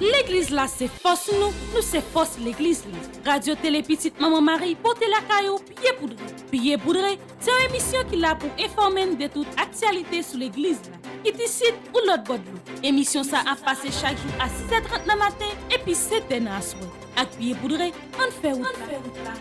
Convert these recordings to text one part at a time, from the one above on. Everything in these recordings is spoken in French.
L'église là, c'est force nous c'est force l'église là. Radio Télé Petite Maman Marie, portez la caillou, pied poudré. Pied poudré, c'est une émission qui est là pour informer de toute actualité sur l'église là. Qui décide ou l'autre bord de l'eau. Émission ça a passé chaque jour à 6h30 le matin et puis 7h à soir. Avec pied poudré, on fait route là.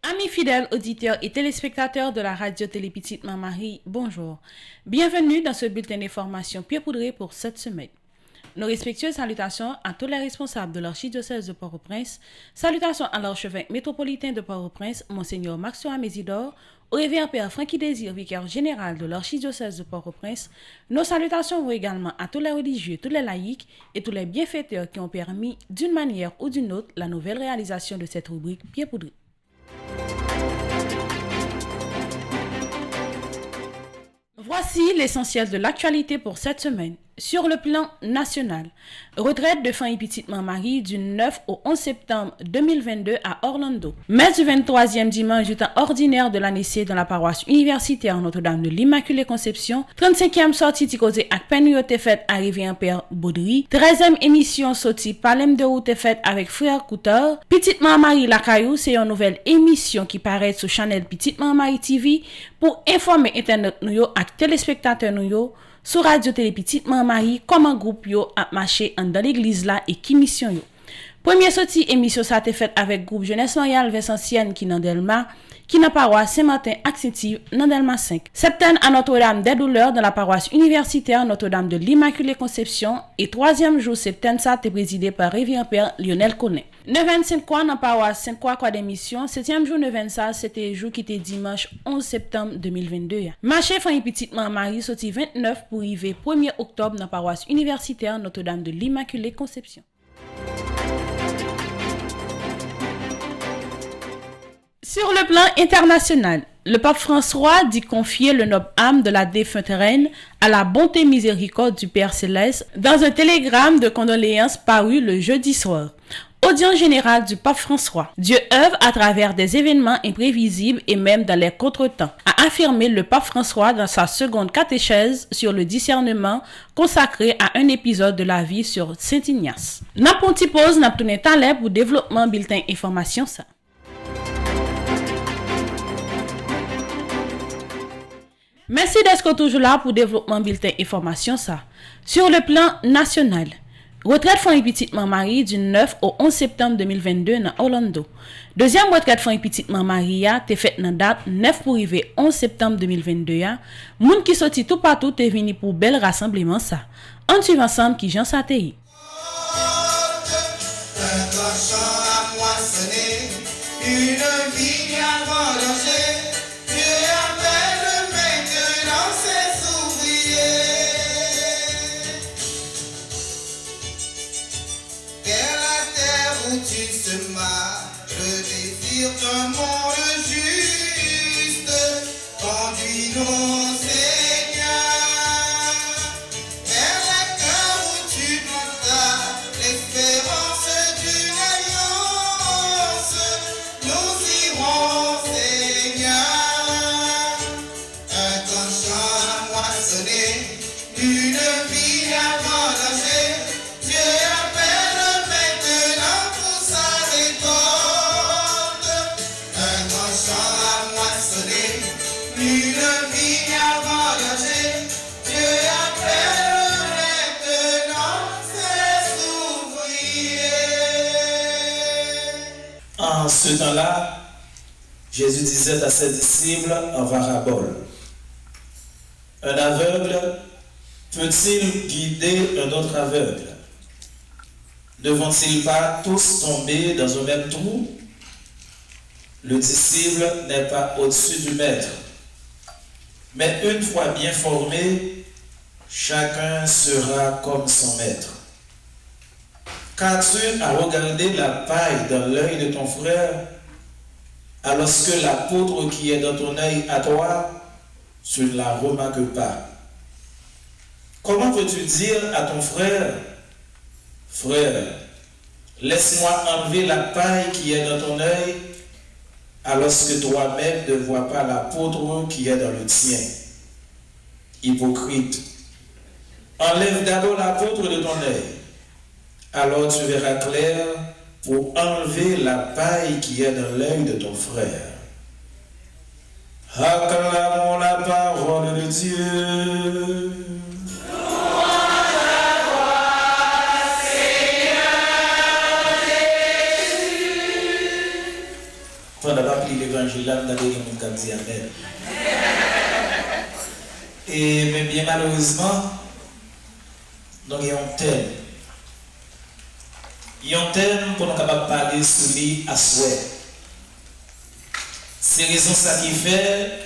Amis fidèles auditeurs et téléspectateurs de la radio Télé Petite Maman Marie, bonjour. Bienvenue dans ce bulletin d'information pied poudré pour cette semaine. Nos respectueuses salutations à tous les responsables de l'archidiocèse de Port-au-Prince, salutations à l'archevêque métropolitain de Port-au-Prince, Monseigneur Maxois Mésidor, au révérend Père Francky Désir, vicaire général de l'archidiocèse de Port-au-Prince. Nos salutations vont également à tous les religieux, tous les laïcs et tous les bienfaiteurs qui ont permis, d'une manière ou d'une autre, la nouvelle réalisation de cette rubrique pied poudré. Voici l'essentiel de l'actualité pour cette semaine. Sur le plan national, retraite de famille Petite Maman Marie du 9 au 11 septembre 2022 à Orlando. Messe du 23e dimanche du temps ordinaire de l'année C dans la paroisse universitaire Notre-Dame de l'Immaculée Conception. 35e sortie Ticosé avec Penyote faite arrivé en Père Baudry. 13e émission sortie Palem de route faite avec Frère Couteur. Petite Maman Marie la Caillou, c'est une nouvelle émission qui paraît sur Channel Petite Maman Marie TV pour informer internet nous yo ak téléspectateurs nous yo sur Radio Télé Petite Maman Marie, comment groupe yo a marché dans l'église là et qui mission yo. Première sortie émission ça été faite avec groupe Jeunesse Montréal Vincentienne qui dans Delma, qui dans paroisse Saint-Martin Accentive dans Delma 5. Septembre à Notre-Dame des Douleurs dans la paroisse universitaire Notre-Dame de l'Immaculée Conception et troisième jour septembre ça été présidé par révérend Père Lionel Koné. 9-25 quoi dans paroisse Sainte-Croix quoi d'émission, 7e jour 9 ça c'était jour qui était dimanche 11 septembre 2022. Marché famille Petite Maman Marie sorti 29 pour arriver 1er octobre dans paroisse universitaire Notre-Dame de l'Immaculée Conception. Sur le plan international, le pape François dit confier le noble âme de la défunte reine à la bonté miséricorde du Père Céleste dans un télégramme de condoléances paru le jeudi soir. Audience générale du pape François. Dieu œuvre à travers des événements imprévisibles et même dans les contretemps, a affirmé le pape François dans sa seconde catéchèse sur le discernement consacrée à un épisode de la vie sur Saint Ignace. N'a ponti pause n'a tourné talent pour développement bulletin information ça. Merci d'être toujours là pour développement bulletin information ça. Sur le plan national, retraite famille Petite Maman Marie du 9 au 11 septembre 2022 dans Orlando. Deuxième retraite famille Petite Maman Marie a été faite dans date 9 pour arriver 11 septembre 2022 a. Moun qui sorti tout partout est venu pour bel rassemblement ça. On suit ensemble qui Jean Satei. Un monde juste, conduis-nous, Seigneur, vers la cœur où tu plantas l'espérance d'une alliance. Nous irons, Seigneur, un grand champ à moissonner, une vie à vendanger. Dieu appelle maintenant pour sa récolte. Une vie à voyager, Dieu appelle maintenant ses ouvriers. En ce temps-là, Jésus disait à ses disciples en parabole: un aveugle peut-il guider un autre aveugle? Ne vont-ils pas tous tomber dans un même trou? Le disciple n'est pas au-dessus du maître. Mais une fois bien formé, chacun sera comme son maître. Qu'as-tu à regarder la paille dans l'œil de ton frère, alors que la poudre qui est dans ton œil à toi, tu ne la remarques pas? Comment peux-tu dire à ton frère, frère, laisse-moi enlever la paille qui est dans ton œil, alors que toi-même ne vois pas l'apôtre qui est dans le tien. Hypocrite, enlève d'abord l'apôtre de ton œil, alors tu verras clair pour enlever la paille qui est dans l'œil de ton frère. Acclamons la parole de Dieu. Pendant que l'évangile là, vous avez dit Amen. Mais bien malheureusement, nous avons un thème. Il y a un thème pour nous capables parler sur lui à souhait. C'est raison ça qui fait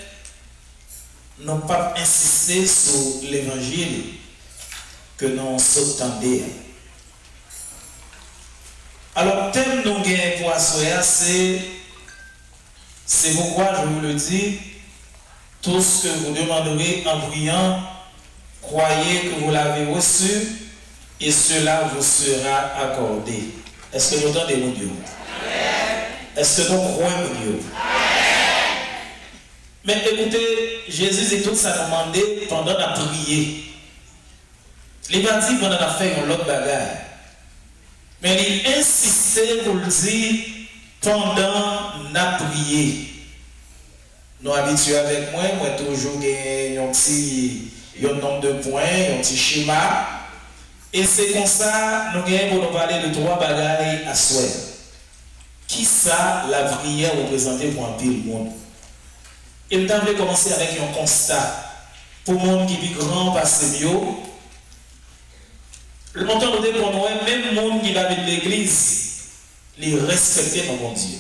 non pas insister sur l'évangile que nous s'entendons. Alors, thème nous avons pour assoyer, c'est pourquoi je vous le dis, tout ce que vous demanderez en priant, croyez que vous l'avez reçu et cela vous sera accordé. Est-ce que vous entendez mon Dieu? Est-ce que nous croyons mon Dieu? Mais écoutez, Jésus dit tout ça demandé pendant la prière. Il n'a pas dit pendant la fait l'autre bagarre. Mais il insistait pour le dire pendant la prière. Nous habitués avec moi toujours un petit nombre de points, un petit schéma. Et c'est comme ça, nous gagnons pour nous parler de trois bagailles à souhait. Qui ça, la prière représentée pour un pile monde? Et nous devons commencer avec un constat. Pour le monde qui vit grand, passé mieux. Le montant de pour nous, même le monde qui va avec l'église, les respecter dans mon Dieu.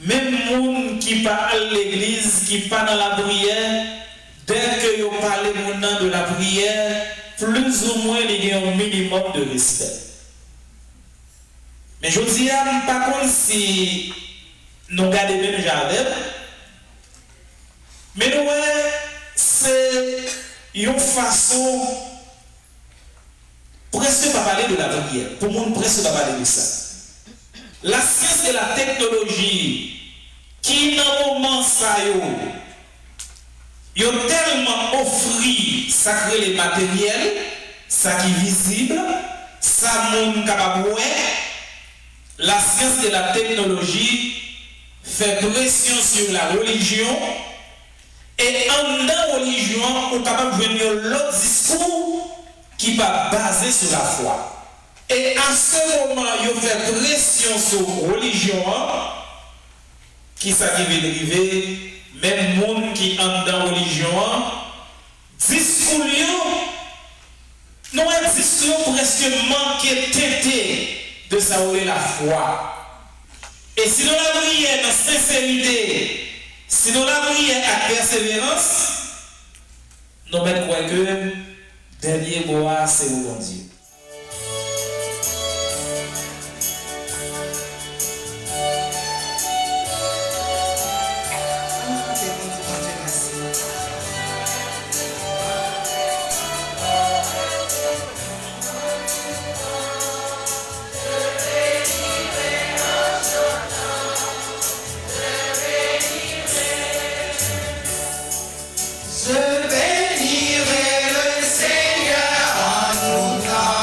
Même le monde qui part à l'église, qui part dans la prière, dès que vous parlez de la prière, plus ou moins il y a un minimum de respect. Mais je dis, par contre, si nous gardons même jardin, mais nous, c'est une façon presque pas parler de la prière. Pour moi, presque pas parler de ça. La science et la technologie qui, dans le moment, ça y a tellement offert ça crée les matériels, ça qui est visible, ça monde capable. La science et la technologie fait pression sur la religion et en la religion, on est capable de venir l'autre discours qui va baser sur la foi. Et à ce moment, il fait pression sur la religion qui s'arrive dériver, même monde qui entre dans la religion, discours, nous un discours presque manqué teinté de savoir la foi. Et si nous la prière dans sincérité, si nous la prière à persévérance, nous mettons quoi que dernier mot, c'est au bon Dieu. Je bénirai le Seigneur en tout temps.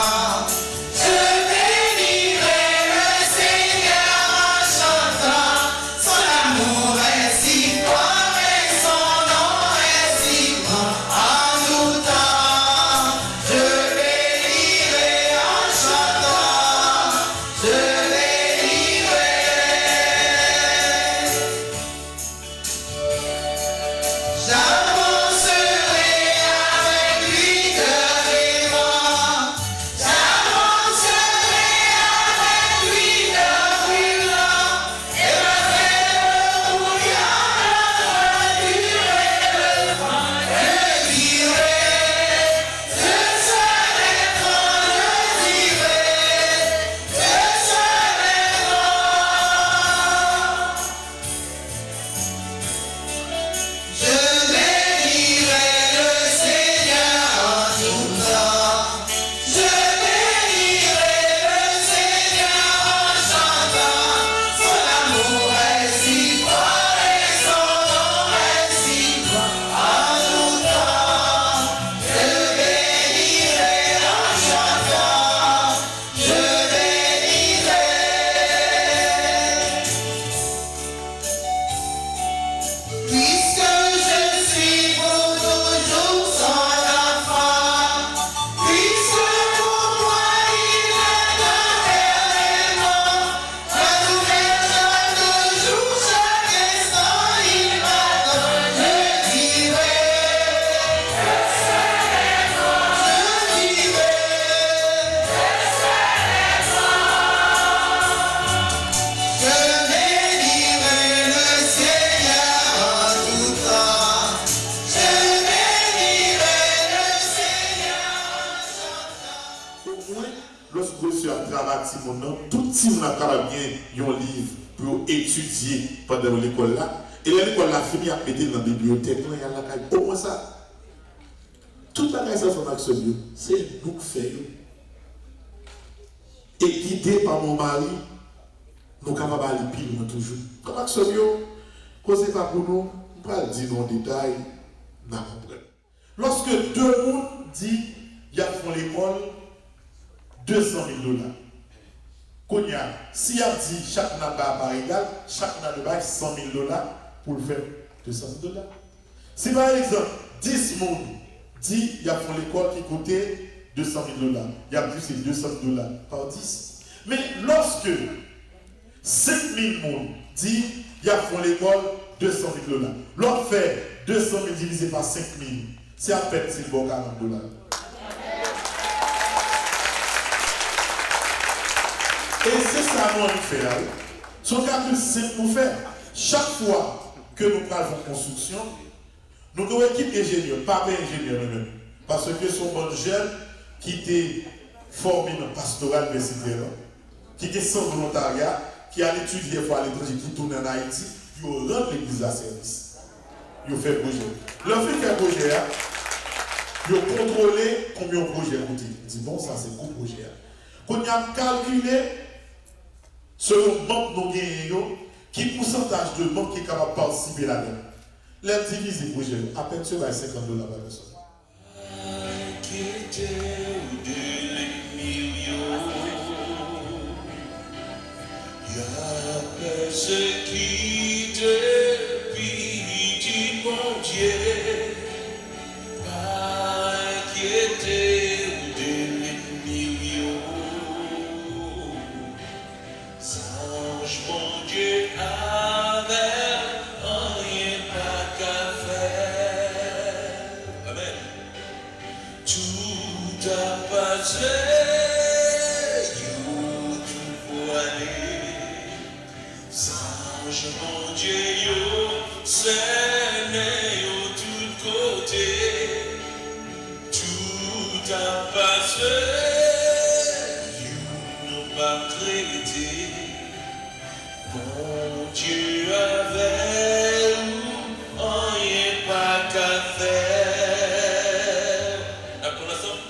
si on a capable bien un livre pour étudier pendant l'école là, et l'école là fini à mettre dans la bibliothèque, il y a la caille, au moins ça. Toute la caille, ça son action, c'est nous qui faisons. Et guidé par mon mari, nous sommes capables d'aller plus loin toujours. Comme action, causez pas pour nous, on va dire dans le détail, nous comprenons. Lorsque deux personnes disent qu'il y a pour l'école 200 000 $. Konya, si on dit chaque n'a pas par égal, chaque n'a pas 100 000 $ pour le faire 200 000 $. Si par exemple 10 personnes disent qu'il y a pour l'école qui coûtait 200 000 $, il y a plus de 200 000 $ par 10. Mais lorsque 5 000 personnes disent qu'il y a pour l'école 200 000 $, l'on fait 200 000 divisé par 5 000, c'est à peine si bon 40 $. Et c'est ça que nous faisons. Ce calcul simple pour faire. Chaque fois que nous faisons construction, nous avons une équipe d'ingénieurs, pas d'ingénieurs nous-mêmes. Parce que ce sont des jeunes qui étaient formés dans le pastoral universitaire, qui étaient sans volontariat, qui allaient étudier à l'étranger, qui tournent en Haïti, ils ont rendu l'église à service. Ils ont fait projet. Leur fait faire projet, ils ont contrôlé combien de projets coûtent. Ils disent bon, ça c'est un gros projet. Quand on a calculé, selon le membre nous gagnons, qui pourcentage de membres qui est capable de participer là-dedans. Les diviser projet, à peine sur 50 $ par personne. Ce qui te pitié, mon Dieu, pas inquiété de l'ennemi. Sange, mon Dieu, avec rien pas qu'à faire. Amen. Tout a passé, tout pour aller. Sange, mon Dieu, c'est de tous côtés. Tout a passé, nous pas traité. Bon Dieu avec nous, rien pas qu'à faire. D'accord, ensemble?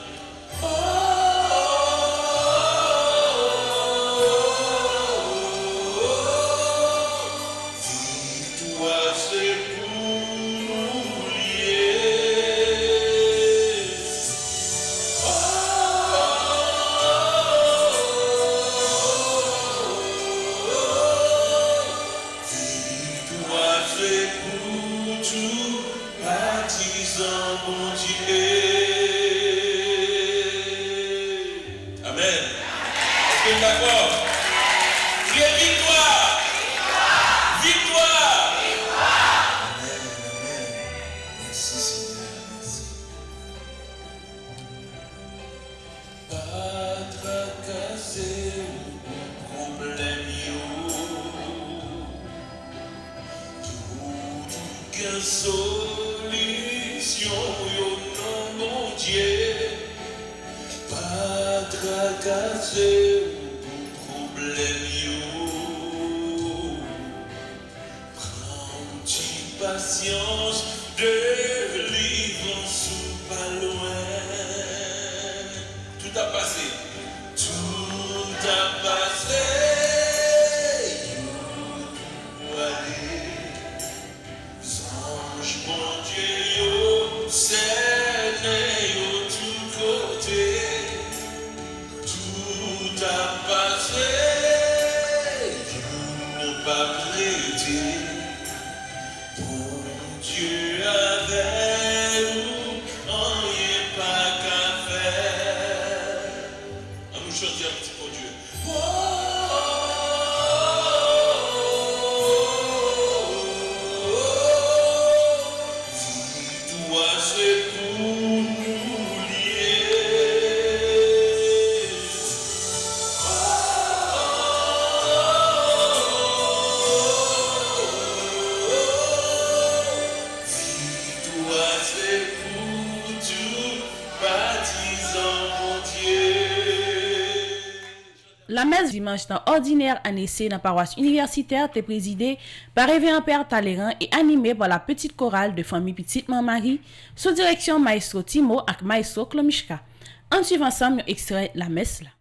La messe dimanche dans ordinaire année C dans la paroisse universitaire était présidée par Révérend Père Talleyrand et animée par la petite chorale de famille Petite Marie sous direction Maestro Timo et Maestro Klomishka. En suivant ensemble un extrait la messe là.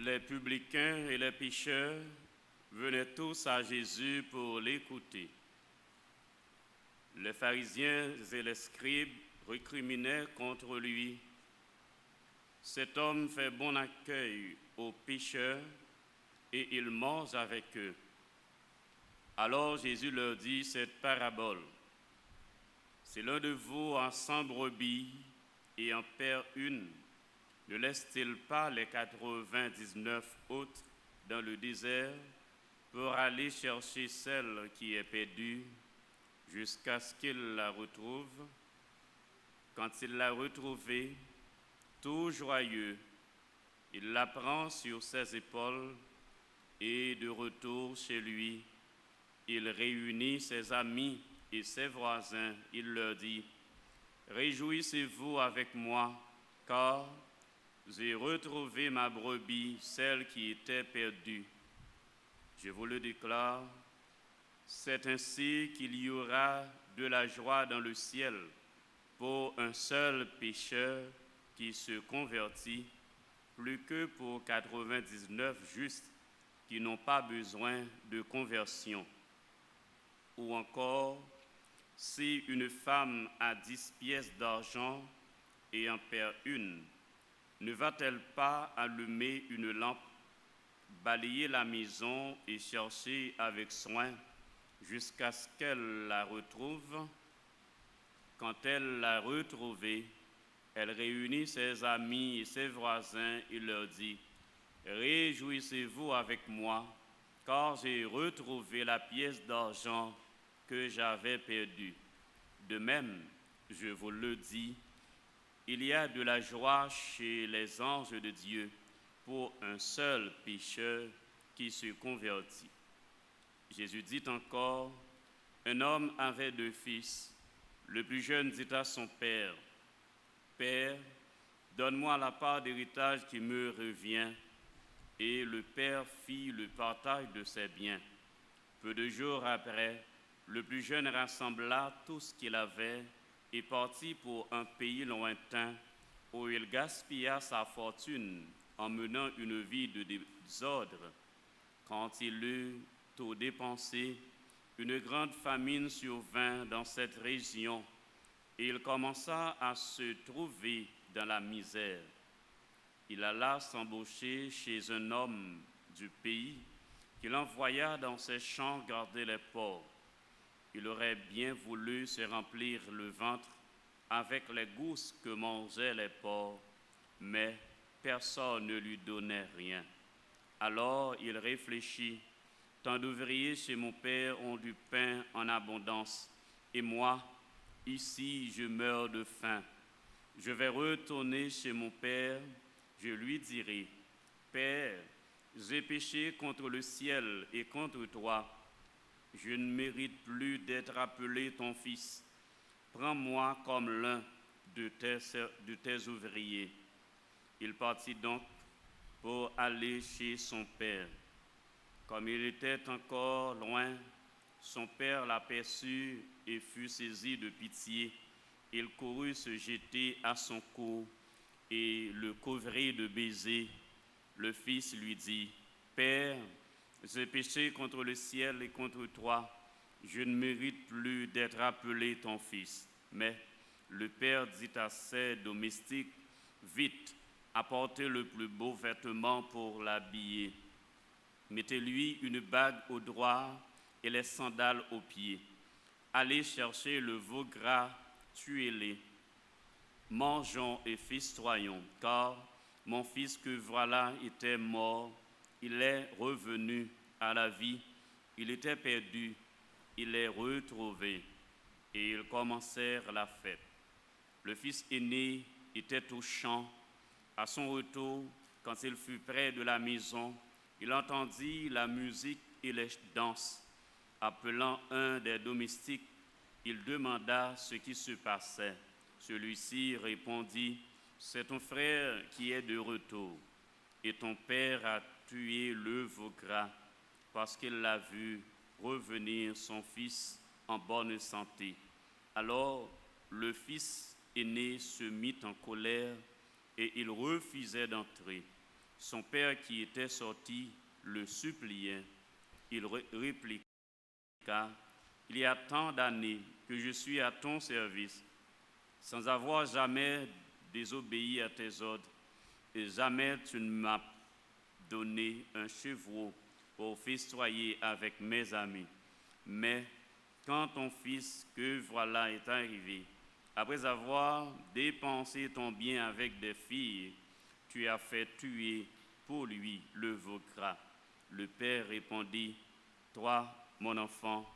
Les publicains et les pécheurs venaient tous à Jésus pour l'écouter. Les pharisiens et les scribes récriminaient contre lui. Cet homme fait bon accueil aux pécheurs et il mange avec eux. Alors Jésus leur dit cette parabole. Si l'un de vous a 100 brebis et en perd une, ne laisse-t-il pas les 99 autres dans le désert pour aller chercher celle qui est perdue jusqu'à ce qu'il la retrouve? Quand il l'a retrouvée, tout joyeux, il la prend sur ses épaules et de retour chez lui, il réunit ses amis et ses voisins. Il leur dit: réjouissez-vous avec moi, car j'ai retrouvé ma brebis, celle qui était perdue. Je vous le déclare, c'est ainsi qu'il y aura de la joie dans le ciel pour un seul pécheur qui se convertit, plus que pour 99 justes qui n'ont pas besoin de conversion. Ou encore, si une femme a 10 pièces d'argent et en perd une, ne va-t-elle pas allumer une lampe balayer la maison et chercher avec soin jusqu'à ce qu'elle la retrouve. Quand elle l'a retrouvée, elle réunit ses amis et ses voisins et leur dit: « Réjouissez-vous avec moi, car j'ai retrouvé la pièce d'argent que j'avais perdue. De même, je vous le dis, il y a de la joie chez les anges de Dieu pour un seul pécheur qui se convertit. » Jésus dit encore: « Un homme avait 2 fils. Le plus jeune dit à son père: « Père, donne-moi la part d'héritage qui me revient. » Et le père fit le partage de ses biens. Peu de jours après, le plus jeune rassembla tout ce qu'il avait et partit pour un pays lointain où il gaspilla sa fortune en menant une vie de désordre. Quand il eut tout dépensé, une grande famine survint dans cette région et il commença à se trouver dans la misère. Il alla s'embaucher chez un homme du pays qu'il envoya dans ses champs garder les porcs. Il aurait bien voulu se remplir le ventre avec les gousses que mangeaient les porcs, mais personne ne lui donnait rien. Alors il réfléchit: « Tant d'ouvriers chez mon père ont du pain en abondance, et moi, ici, je meurs de faim. Je vais retourner chez mon père. Je lui dirai: Père, j'ai péché contre le ciel et contre toi. Je ne mérite plus d'être appelé ton fils. Prends-moi comme l'un de tes ouvriers. » Il partit donc pour aller chez son père. Comme il était encore loin, son père l'aperçut et fut saisi de pitié. Il courut se jeter à son cou et le couvrit de baisers. Le fils lui dit: « Père, j'ai péché contre le ciel et contre toi. Je ne mérite plus d'être appelé ton fils. » Mais le père dit à ses domestiques: « Vite, apportez le plus beau vêtement pour l'habiller. Mettez-lui une bague au doigt et les sandales aux pieds. Allez chercher le veau gras, tuez-les. Mangeons et festoyons, car mon fils que voilà était mort, il est revenu à la vie, il était perdu, il est retrouvé. » Et ils commencèrent la fête. Le fils aîné était au champ. À son retour, quand il fut près de la maison, il entendit la musique et les danses. Appelant un des domestiques, il demanda ce qui se passait. Celui-ci répondit: « C'est ton frère qui est de retour, et ton père a tué le veau gras parce qu'il l'a vu revenir son fils en bonne santé. » Alors le fils aîné se mit en colère et il refusait d'entrer. Son père qui était sorti le suppliait. Il répliqua: « Il y a tant d'années que je suis à ton service, sans avoir jamais désobéi à tes ordres, et jamais tu ne m'as donné un chevreau pour festoyer avec mes amis. Mais quand ton fils que voilà est arrivé, après avoir dépensé ton bien avec des filles, tu as fait tuer pour lui le veau gras. » Le père répondit: « Toi, mon enfant,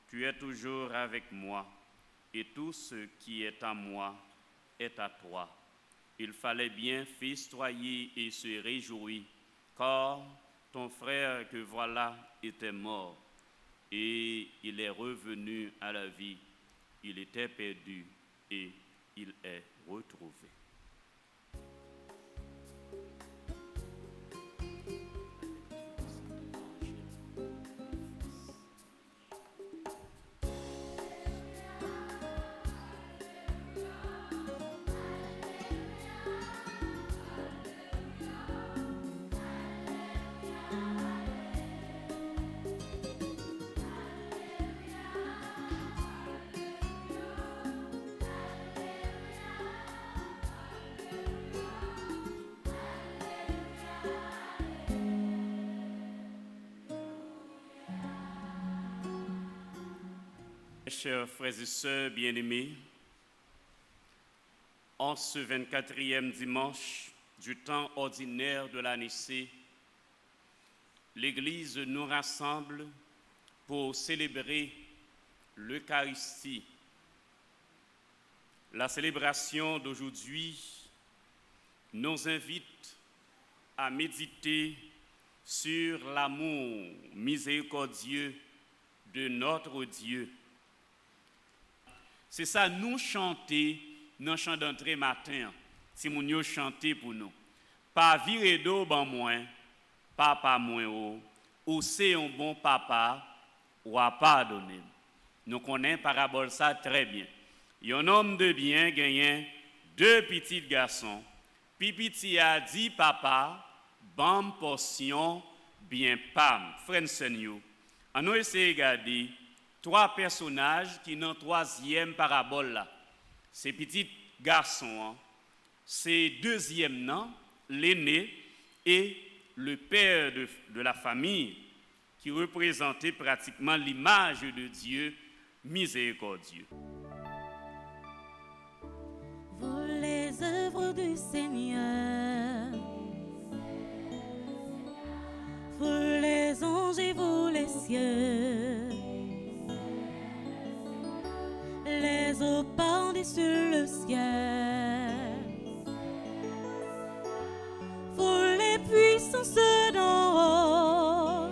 tu es toujours avec moi, et tout ce qui est à moi est à toi. » Il fallait bien festoyer et se réjouir, car ton frère que voilà était mort, et il est revenu à la vie. Il était perdu, et il est retrouvé. Chers frères et sœurs bien-aimés, en ce 24e dimanche du temps ordinaire de l'année C, l'Église nous rassemble pour célébrer l'Eucharistie. La célébration d'aujourd'hui nous invite à méditer sur l'amour miséricordieux de notre Dieu. C'est ça, nous chanter dans le chant d'entrée matin, si nous chanter pour nous. Pas virer d'eau, ben moins, papa moins haut, ou c'est un bon papa, ou à pardonner. Nous connaissons parabole ça très bien. Il y a un homme de bien gagnant 2 petits garçons. Pipiti a dit papa, bam portion, bien pam. Frère Seigneur, on a essayé de regarder 3 personnages qui dans 3e parabole là. Ces petits garçons, c'est 2e nom, l'aîné et le père de la famille qui représentait pratiquement l'image de Dieu miséricordieux. Vous les œuvres du Seigneur, vous les anges et vous les cieux, les eaux pendues sur le ciel, vous les puissances d'en haut,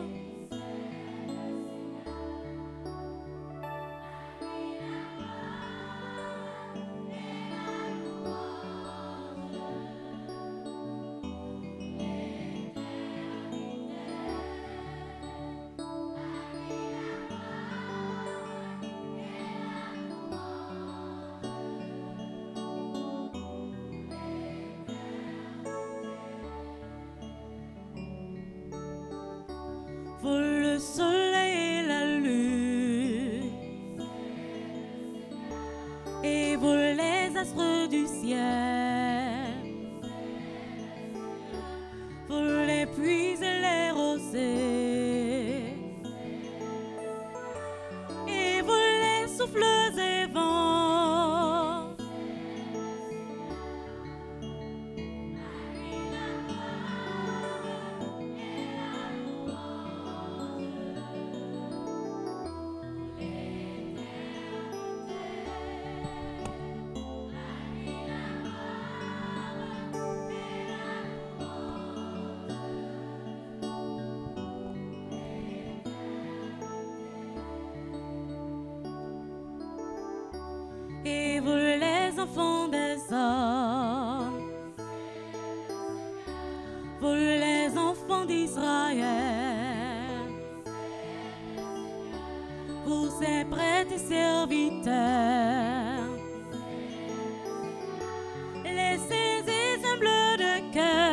vous le soleil et la lune, et vous les astres du ciel, vous les puits et les rosées, et vous les souffles et vents. Et vous les enfants des hommes, vous les enfants d'Israël, vous ses prêtres et serviteurs, les saints et humbles de cœur.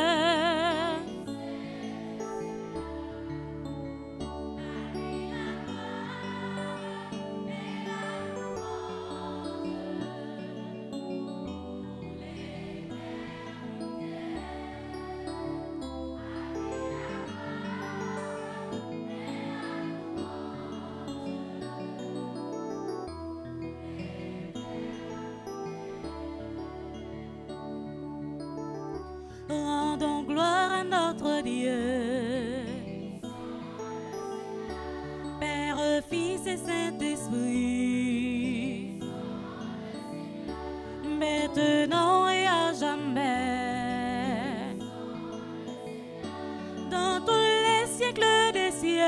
Rendons gloire à notre Dieu, Père, Fils et Saint-Esprit, maintenant et à jamais, dans tous les siècles des siècles.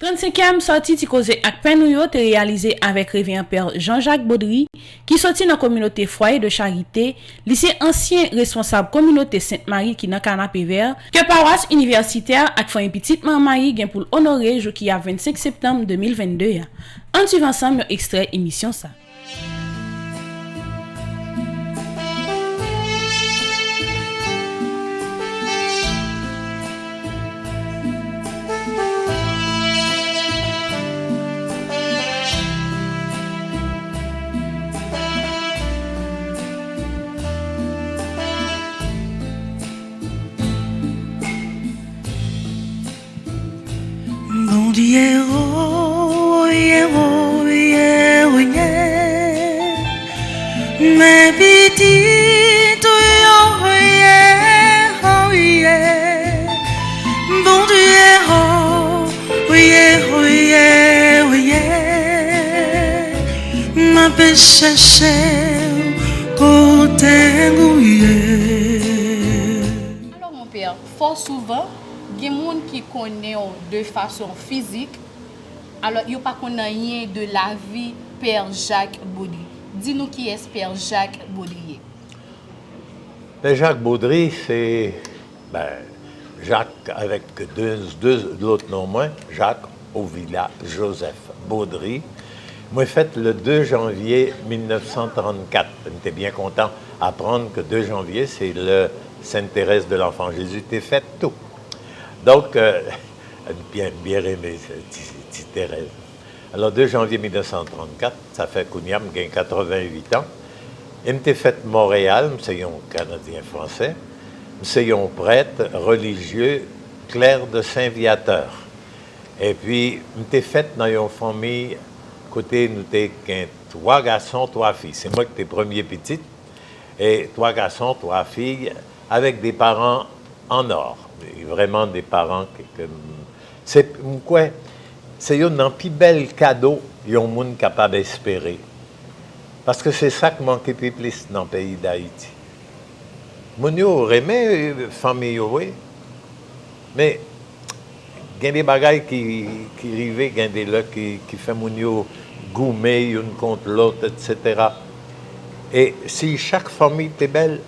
35e sortie ti cause ak Penouyo te réalisé avec révérend père Jean-Jacques Baudry qui sorti dans communauté foyer de charité, lycée ancien responsable communauté Sainte-Marie qui dans canapé vert, que paroisse universitaire ak fond petite Marie gen pour honorer jour qui a 25 septembre 2022. En suivant ensemble un extrait émission ça. Bon Dieu, oh, yeah, oh, yeah, oh, yeah. Mes petites, oh, yeah, oh, yeah. Bon Dieu, oh, yeah, oh, yeah, oh, yeah. Ma péché, côté, oh, yeah. Alors mon père, fort souvent, il y a des gens qui connaissent de façon physique, alors ils ne connaissent rien de la vie Père Jacques Baudry. Dis-nous qui est Père Jacques Baudry. Père Jacques Baudry, c'est Jacques avec deux autres noms moins, Jacques Ovila Joseph Baudry. Moi, fait le 2 janvier 1934. J'étais bien content d'apprendre que 2 janvier, c'est le Sainte Thérèse de l'Enfant Jésus. T'es fait tout. Donc, bien aimé, petite Thérèse. Alors, 2 janvier 1934, ça fait Kouniam, j'ai 88 ans. Et m'étais fait Montréal, c'est un Canadien français. C'est un prêtre religieux, clerc de Saint-Viateur. Et puis, m'étais fait dans une famille, côté, nous étions 3 garçons, 3 filles. C'est moi qui étais premier petit. Et 3 garçons, 3 filles, avec des parents en or. Vraiment des parents c'est quoi? C'est un plus bel cadeau qu'il y a un monde capable d'espérer. Parce que c'est ça qui manque plus dans le pays d'Haïti. Mon yo aurait aimé famille, oui. Mais il y a des bagailles qui arrivent, il y a des là qui font mon yo goumer une contre l'autre, etc. Et si chaque famille est belle,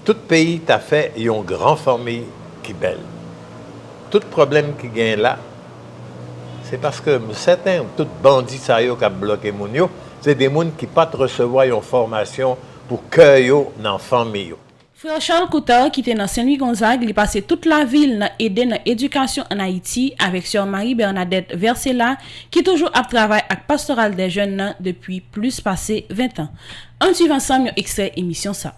tout pays t'a fait une grande famille qui est belle. Tout problème qui gagne là, c'est parce que certains, tout bandits qui ont bloqué mon yo, c'est des gens qui ne peuvent pas recevoir une formation pour cueillir dans la famille. Frère Charles Couture, qui était dans Saint-Louis-Gonzague, il passé toute la ville dans aider dans l'éducation en Haïti avec sœur Marie-Bernadette Versella, qui toujours a travaillé avec Pastoral des Jeunes depuis plus passé 20 ans. On suit ensemble un extrait émission ça.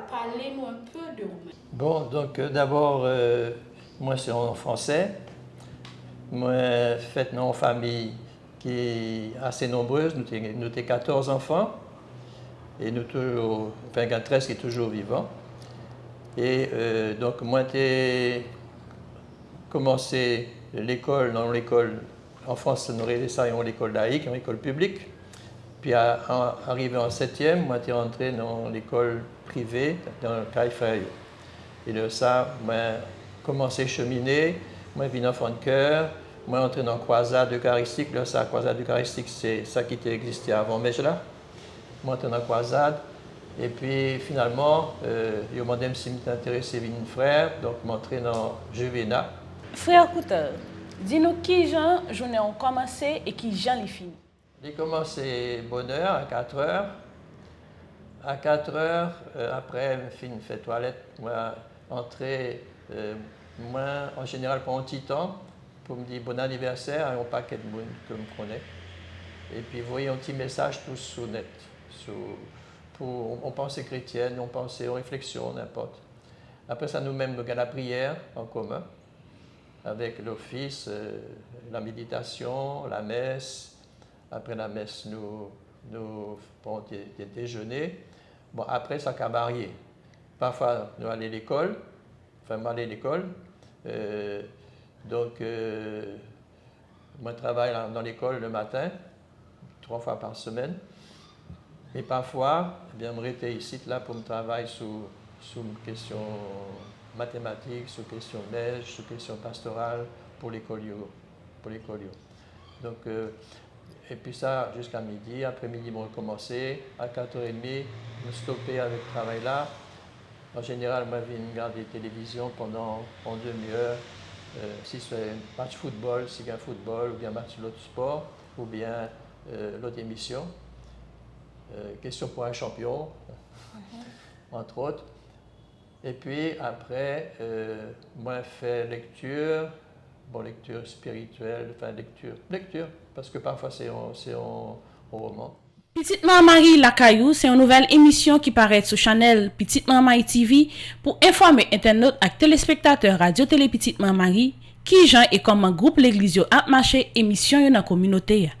Parlez-nous un peu de vous. Bon, donc d'abord, moi c'est en français. Moi, fait une famille qui est assez nombreuse. Nous sommes 14 enfants. Et nous toujours, enfin, 13 qui est toujours vivant. Et donc, moi, j'ai commencé l'école, dans l'école, en France, nous avons ça, l'école laïque, une école publique. Puis, arrivé en 7e, moi, j'ai rentré dans l'école privée, dans le CAIFAI. Et de ça, moi, commencé à cheminer, moi, je suis enfant de cœur, moi, entré dans la croisade eucharistique. Là, ça, la croisade eucharistique, c'est ça qui existait avant Mejla. Moi, entré dans la croisade. Et puis finalement, je me demandé si je m'intéressais à un frère, donc je m'entraîne dans Juvena. Frère Couteur, dis-nous qui Jean journée ont commencé et qui Jean les fini. J'ai commencé bonne heure à 4 heures. À 4 heures, après, je fais toilette, moi, entrer, moi, en général, pour un petit temps, pour me dire bon anniversaire, et un paquet de monde que je connais. Et puis, vous voyez un petit message tous sur net. On pensait chrétienne, on pensait aux réflexions, n'importe. Après ça, nous-mêmes, nous avons la prière en commun, avec l'office, la méditation, la messe. Après la messe, nous prenons des déjeuners. Bon, après, ça a varié. Parfois, nous allons à l'école, moi, à l'école. Donc, moi, je travaille dans l'école le matin, 3 fois par semaine. Et parfois, eh bien, je me reste ici là pour me travailler sur une question mathématique, sur une question neige, sur une question pastorale pour l'école. Donc, et puis ça, jusqu'à midi. Après-midi, on recommencer. À 4h30, on stoppait avec le travail là. En général, moi, je viens regarder la télévision pendant une demi-heure. Si c'est un match football, si c'est un football, ou bien un match de l'autre sport, ou bien l'autre émission. Question pour un champion, entre autres. Et puis après, moi, je fais lecture spirituelle, enfin lecture, parce que parfois c'est un roman. Petite Maman Marie Lacayou, c'est une nouvelle émission qui paraît sur Chanel Petite Maman Marie TV pour informer internautes et téléspectateurs Radio-Télé Petite Maman Marie qui Jean et comment groupe l'Église a marché émission dans la communauté.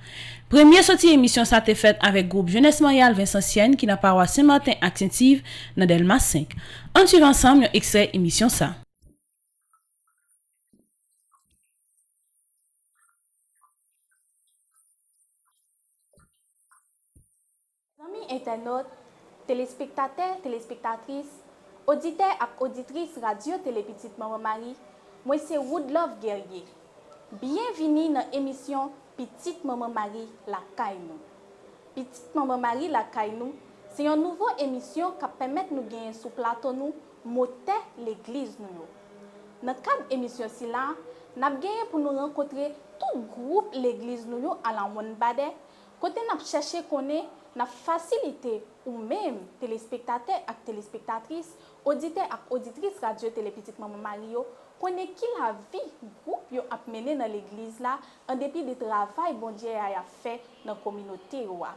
Première sortie émission ça été faite avec groupe Jeunesse Mariale Vincentienne qui n'a paroisse Saint-Martin Active dans Delma 5. On suit ensemble un extrait émission ça. Amis internautes, téléspectateurs, téléspectatrices, auditeurs et auditrices Radio Télé Petite Maman Marie, moi c'est Woodlove Guerrier. Bienvenue dans l'émission Petite Maman Marie la Kainou. Petite Maman Marie la Kainou, c'est une nouvelle émission qui permet de nous gagner sur plateau nous monter l'église nous. Dans le cadre de l'émission là, nous avons gagné pour nous rencontrer tout groupe l'église nous à la Wonbade. Côté nous chercher connaître na facilité ou même téléspectateurs et téléspectatrices, auditeurs et auditrices Radio Télé Petite Maman Marie connaît qui la vie groupe yo a mené dans l'église là en dépit du travail bon Dieu a fait dans la communauté wa.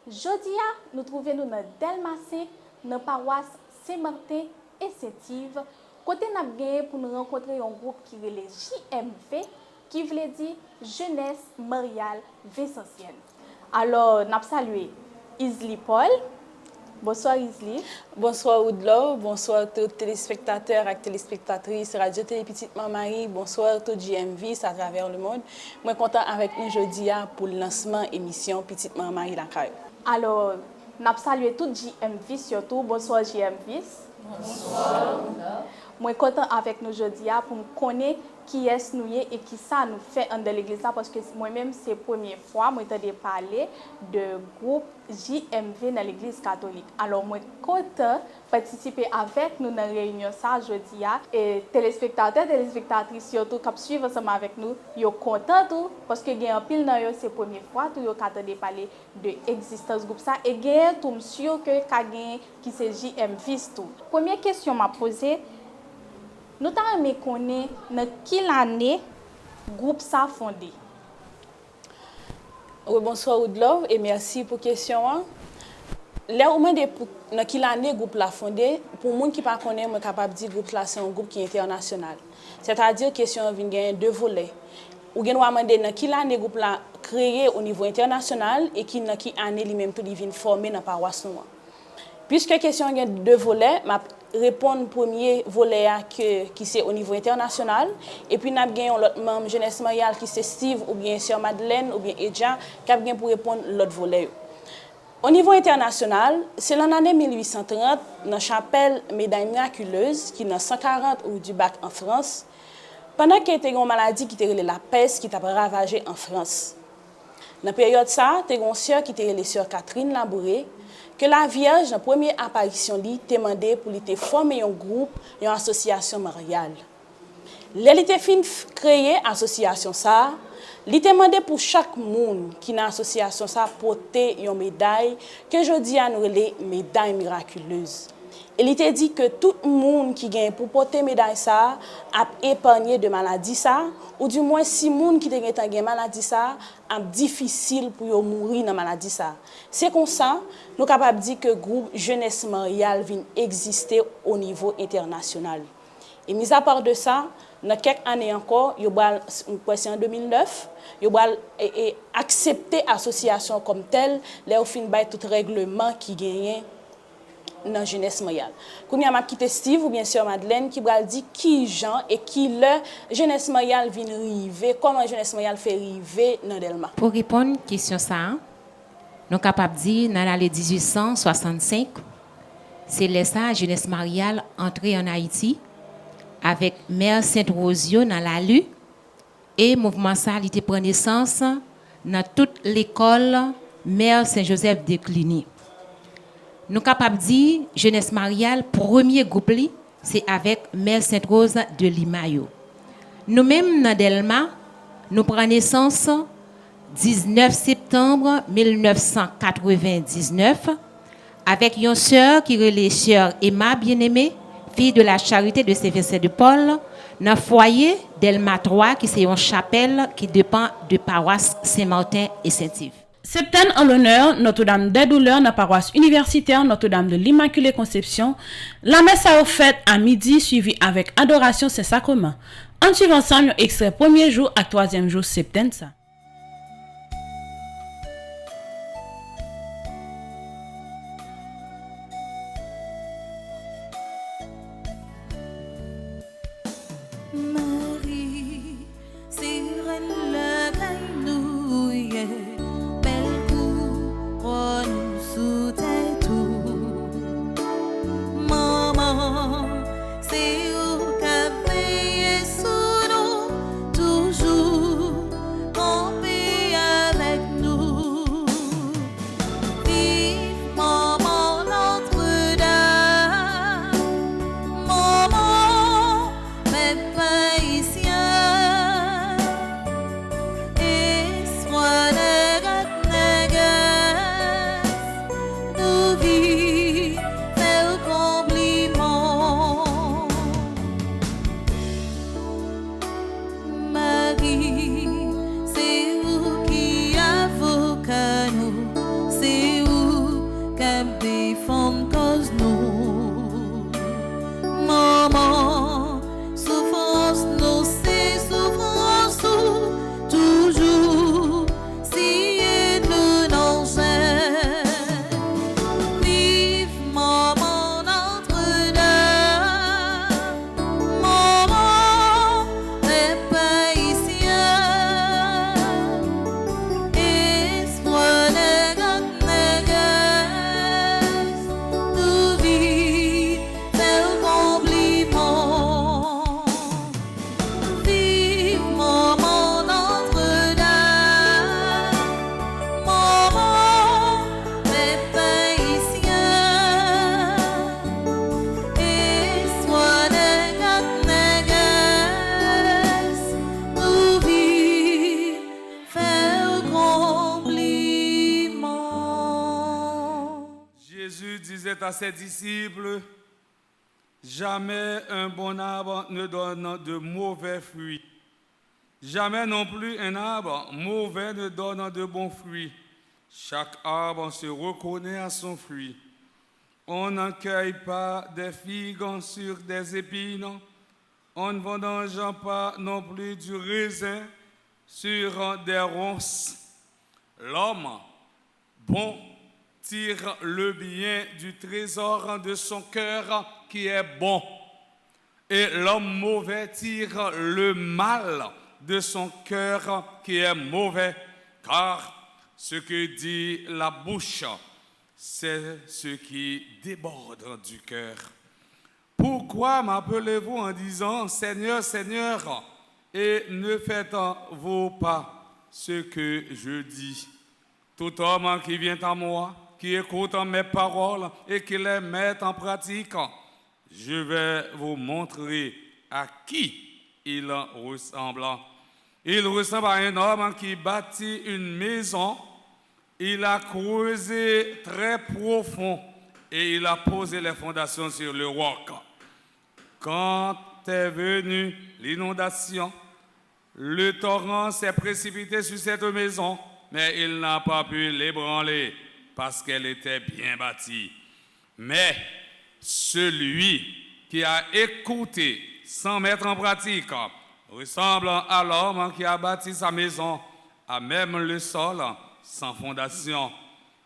Jodia nous trouvons nous dans Delma 5 dans paroisse Saint-Martin et Saint-Yves côté n'a gagné pour nous rencontrer un groupe qui est le JMV qui veut dire Jeunesse Mariale Vincentienne. Alors, nous saluons Isli Paul. Bonsoir Isli. Bonsoir Woodlove, bonsoir tous les téléspectateurs et téléspectatrices Radio Télé Petite Maman Marie, bonsoir tous JMV à travers le monde. Je suis content avec nous aujourd'hui pour le lancement de l'émission Petite Maman Marie Lacayou. Alors, nous saluons tous JMV surtout. Bonsoir JMV. Bonsoir. Je suis content avec nous aujourd'hui pour me connaître qui est nous et qui ça nous fait dans l'église parce que moi-même c'est la première fois que je parler de groupe JMV dans l'église catholique. Alors moi content participer avec nous dans la réunion ça aujourd'hui et téléspectateurs téléspectatrices surtout qui suivent ensemble avec nous, yo content tout parce que gagne en pile dans yo c'est la première fois tout yo qu'attendait parler de existence groupe ça et gagne tout sûr que gagne qui c'est JMV tout. Première question m'a posée. Nous avons connaître dans quelle année le groupe ça fondé. Oui, bonsoir Woodlove et merci pour la question. Là, au dans quelle année le groupe l'a fondé, pour les gens qui ne connaissent pas, je suis capable de dire que le groupe c'est un groupe qui est international. C'est-à-dire que la question vient de deux volets. Ou bien demander dans quelle année le groupe l'a créé au niveau international et dans quelle année lui-même tout vient formé dans la paroisse. Puisque la question vient de deux volets, répondre au premier volet qui c'est au niveau international et puis nous avons l'autre membre Jeunesse Mariale qui c'est Steve ou bien Sœur Madeleine ou bien Edja qui a bien pour répondre l'autre volet. Au niveau international, c'est l'année 1830 dans la chapelle Médaille Miraculeuse qui est dans 140 rue du Bac en France pendant qu'il y a une maladie qui était la peste qui t'a ravagé en France. Dans la période ça, il y a une sœur qui était la sœur Catherine Labouré que la Vierge, dans la première apparition, t'a demandé pour lui former un groupe, une association mariale. Elle était fin créer association ça, il t'a demandé pour chaque monde qui dans l'association ça porter une médaille que je dis à nous les médailles miraculeuses. Il t'a dit que tout le monde qui gagne pour porter médaille ça a épargné de maladie ça ou du moins si monde qui gagne maladie ça a difficile pour mourir dans maladie ça. C'est comme ça nous capable dire que groupe jeunesse mariale vient exister au niveau international. Et mis à part de ça, dans quelques années encore, en 2009, il a accepté l'association comme telle, là au fin de tout règlement qui gagne dans la jeunesse mariale. Quand je vais quitter Steve ou bien sûr Madeleine qui va dire qui Jean et qui le jeunesse mariale vient arriver, comment la jeunesse mariale fait arriver dans Delma. Pour répondre à la question, nous sommes capables de dire que dans l'année 1865, c'est là la jeunesse mariale entrée en Haïti avec Mère Sainte-Rosio dans la rue et le mouvement ça a pris naissance dans toute l'école Mère Saint-Joseph de Cluny. Nous sommes capables de dire que jeunesse mariale, premier groupe, c'est avec Mère Sainte-Rose de Limayo. Nous-mêmes, dans Delma, nous prenons naissance 19 septembre 1999 avec une sœur qui est sœur Emma Bien-Aimée, fille de la charité de Saint-Vincent de Paul, dans le foyer Delma 3, qui est une chapelle qui dépend de paroisse Saint-Martin et Saint-Yves. Septembre en l'honneur Notre-Dame des Douleurs dans la paroisse universitaire Notre-Dame de l'Immaculée Conception. La messe a faite à midi suivie avec adoration Saint-Sacrement. En suivant ensemble un extrait premier jour à troisième jour septembre. À ses disciples, jamais un bon arbre ne donne de mauvais fruits. Jamais non plus un arbre mauvais ne donne de bons fruits. Chaque arbre se reconnaît à son fruit. On ne cueille pas des figues sur des épines. On ne vendange pas non plus du raisin sur des ronces. L'homme bon tire le bien du trésor de son cœur qui est bon. Et l'homme mauvais tire le mal de son cœur qui est mauvais. Car ce que dit la bouche, c'est ce qui déborde du cœur. Pourquoi m'appelez-vous en disant « Seigneur, Seigneur » et ne faites-vous pas ce que je dis? Tout homme qui vient à moi, qui écoutent mes paroles et qui les mettent en pratique, je vais vous montrer à qui il ressemble. Il ressemble à un homme qui bâtit une maison. Il a creusé très profond et il a posé les fondations sur le roc. Quand est venue l'inondation, le torrent s'est précipité sur cette maison, mais il n'a pas pu l'ébranler parce qu'elle était bien bâtie. Mais celui qui a écouté sans mettre en pratique ressemble à l'homme qui a bâti sa maison à même le sol sans fondation.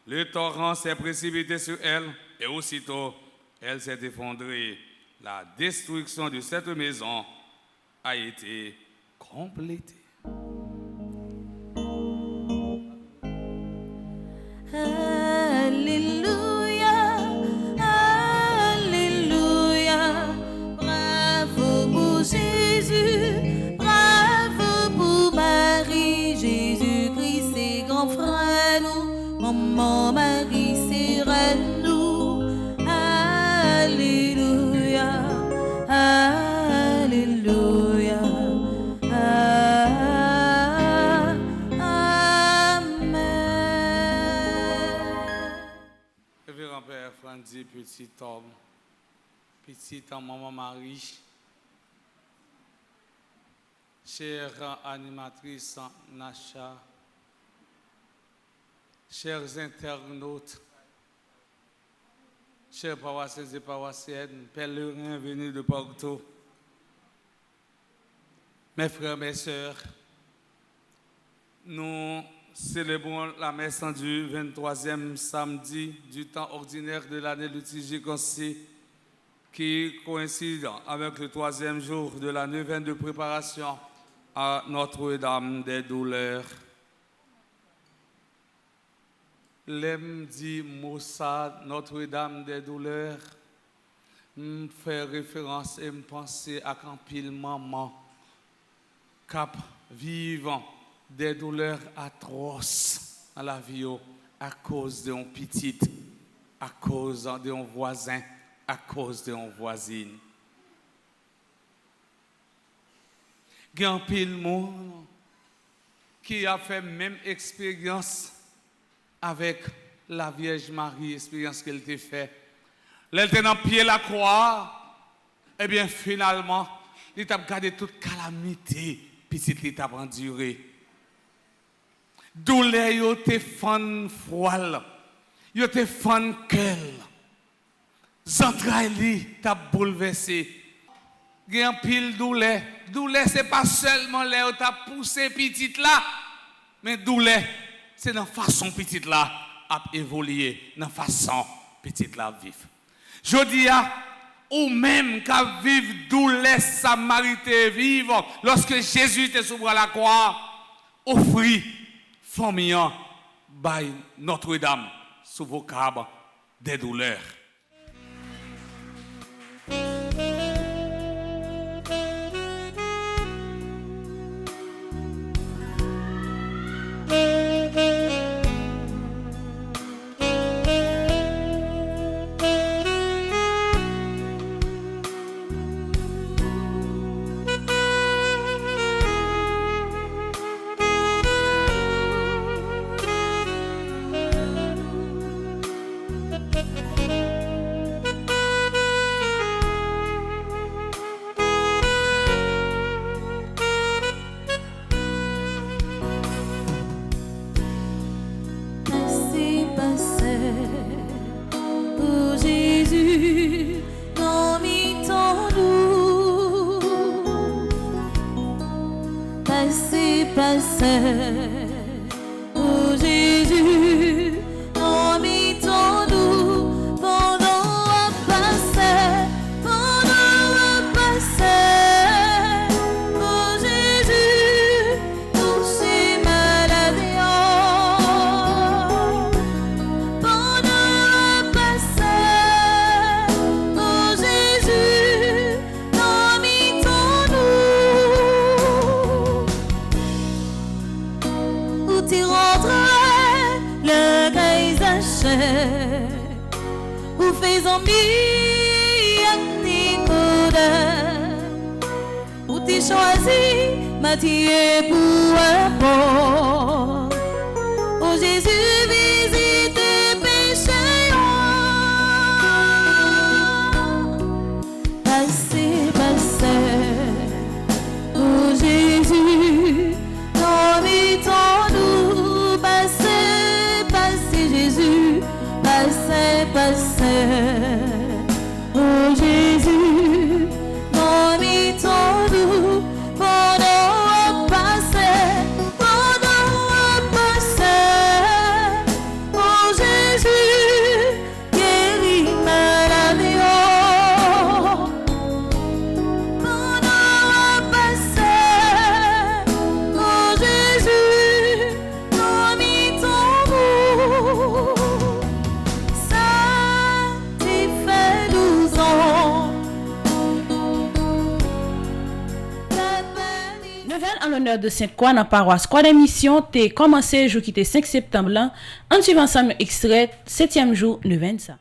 Le torrent s'est précipité sur elle et aussitôt elle s'est effondrée. La destruction de cette maison a été complétée. Alléluia, Alléluia, bravo pour Jésus, bravo pour Marie, Jésus-Christ c'est grand frère nous, maman Marie c'est reine nous, Alléluia, Alléluia, Père Frandy, petit homme, petite maman Marie, chère animatrice Nacha, chers internautes, chers paroissiens et paroissiennes, pèlerins venus de partout, mes frères, mes sœurs, nous célébrons la messe du 23e samedi du temps ordinaire de l'année liturgique aussi, qui coïncide avec le 3e jour de la neuvaine de préparation à Notre-Dame des Douleurs. L'aime dit Moussa, Notre-Dame des Douleurs, me fait référence et me penser à quand pile maman, cap vivant, des douleurs atroces dans la vie à cause d'un petit, à cause d'un voisin, à cause d'une voisine. Il y a un pile monde qui a fait même expérience avec la Vierge Marie, expérience qu'elle t'a fait. Elle était dans le pied de la croix, et bien finalement, il a gardé toute calamité, puis il a enduré. Douleur, yo te fan froid, yo te fan cœur. Entrailles t'a bouleversé. Il y a un pile douleur. Douleur, c'est pas seulement là où t'as poussé petite là, mais douleur, c'est dans façon petite là à évoluer, dans façon petite là vivre. Je dis à ou même qu'à vivre douleur samaritaine vivre lorsque Jésus était sur la croix, offrit famille by Notre-Dame sous vos câbles des douleurs. Oh Jésus, en mettons-nous pendant un passé, oh Jésus, touchez maladie, pendant un passé, oh Jésus, en mettons-nous. Où tu rentrerais, le gris Ou faisons bien Nicodème, ou t'es choisi Matthieu pour un port. Oh Jésus visite péchés, passez, passez. Oh Jésus, invitons-nous, passez, passez Jésus, passez, passez. Oh Jésus, invitons-nous, pendant passer, oh Jésus, guéris malade. En l'honneur de Sainte-Croix dans la paroisse Croix d'émission, t'es commencé le jour qui était 5 septembre là, en suivant ensemble extrait 7e jour de 25.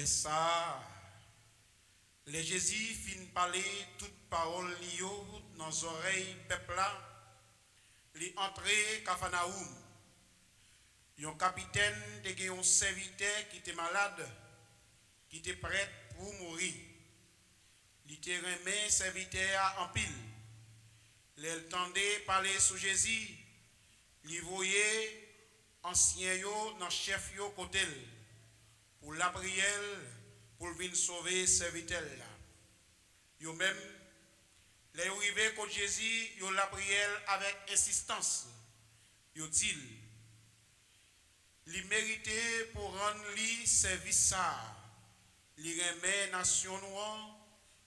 Ça, les Jésus fin parler toute parole liée dans les oreilles peuple là, li entré Capharnaüm. Un capitaine de un serviteur qui était malade, qui était prêt pour mourir. Il était remis serviteur en pile. Il tendait parler sur Jésus, il voyait ancien yo dans chef yo côté pour la prière, pour venir sauver serviteur là. Yo même, les arrivés contre Jésus, yo la prière avec insistance. Yo dit, il méritait pour rendre lui service ça. Il remet nation noire,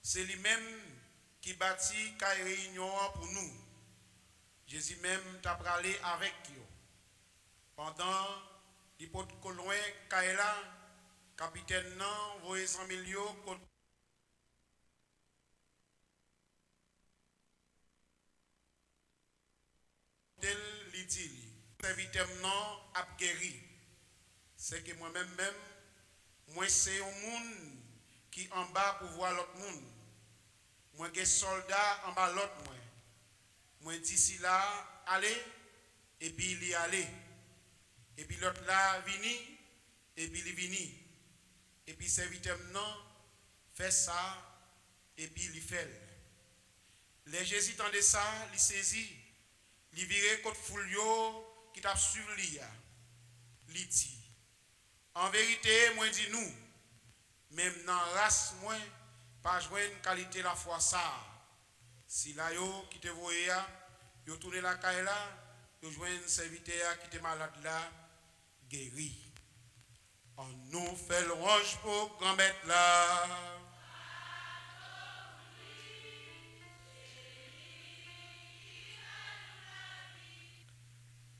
c'est lui-même qui bâtit la réunion pour nous. Jésus même t'a parlé avec yo. Pendant l'hypothèse loin Kaela, capitaine nan voyez 100 millions contre l'utile. Serviteur nan a guéri. C'est que moi-même moi c'est un monde qui en bas pour voir l'autre monde. Moi des soldats en bas l'autre moi. Moi d'ici là aller et puis il y aller. Et puis l'autre là vini et puis il vini. Et puis serviteur non fait ça et puis il fait. Les Jésus tendait ça, il saisit, il virait contre foulio qui t'a suivi lui. Il dit en vérité moi dis nous même dans race moi pas joindre qualité la foi ça. Si là yo qui te voyait yo tourner la caille là, yo joindre serviteur qui te malade là guéri. On nous fait louange pour grand-maître là.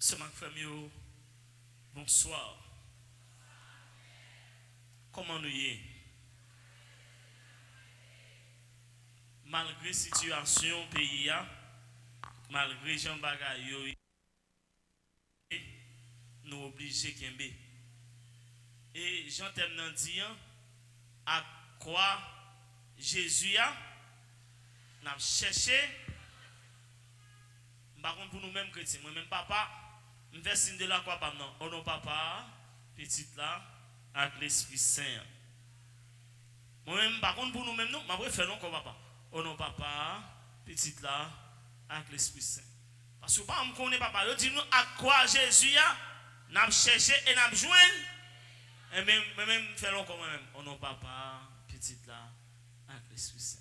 C'est ma famille, Bonsoir. Comment nous y est? Malgré situation pays, malgré Jean Bagayo, nous obligés Kembe. Et Jean t'aime dit à quoi Jésus n'a cherché. Par contre, pour nous-mêmes chrétiens, moi-même papa, je fais signe de la croix par non. Oh non, papa, petite là, avec l'Esprit Saint. Moi-même, par contre, pour nous-mêmes, nous, je vais faire non comme papa. Oh non, papa, petite là, avec l'Esprit Saint. Parce que pas me connaît papa, je dis nous à quoi Jésus n'a cherché et n'a joué. Et même faire non comme moi-même. Oh non, papa, petite là, avec l'Esprit Saint.